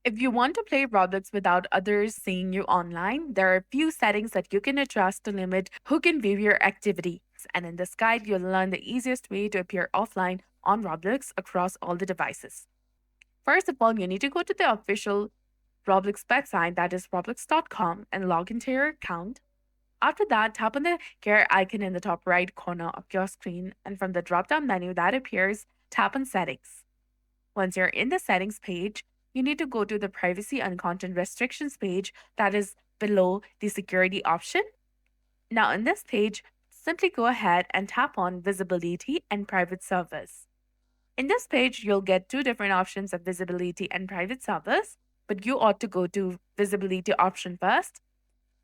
If you want to play Roblox without others seeing you online, there are a few settings that you can adjust to limit who can view your activities. And in this guide, you'll learn the easiest way to appear offline on Roblox across all the devices. First of all, you need to go to the official Roblox website, that is roblox.com, and log into your account. After that, tap on the gear icon in the top right corner of your screen, and from the drop down menu that appears, tap on Settings. Once you're in the settings page, you need to go to the privacy and content restrictions page that is below the security option. Now, in this page, simply go ahead and tap on visibility and private service. In this page, you'll get two different options of visibility and private service, but you ought to go to visibility option first.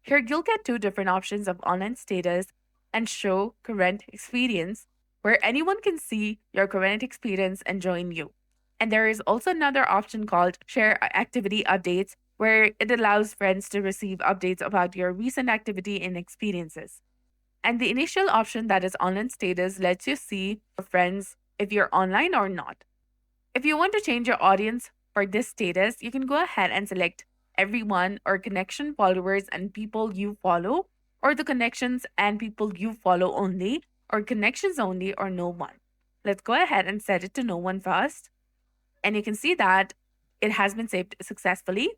Here, you'll get two different options of online status and show current experience, where anyone can see your current experience and join you. And there is also another option called Share Activity Updates, where it allows friends to receive updates about your recent activity and experiences. And the initial option, that is Online Status, lets you see your friends if you're online or not. If you want to change your audience for this status, you can go ahead and select everyone or connection followers and people you follow, or the connections and people you follow only, or connections only, or no one. Let's go ahead and set it to no one first. And you can see that it has been saved successfully.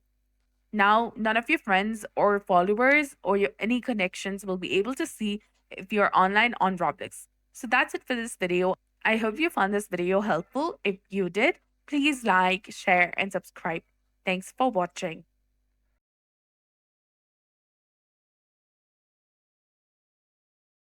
Now, none of your friends or followers or any connections will be able to see if you're online on Roblox. So that's it for this video. I hope you found this video helpful. If you did, please like, share, and subscribe. Thanks for watching.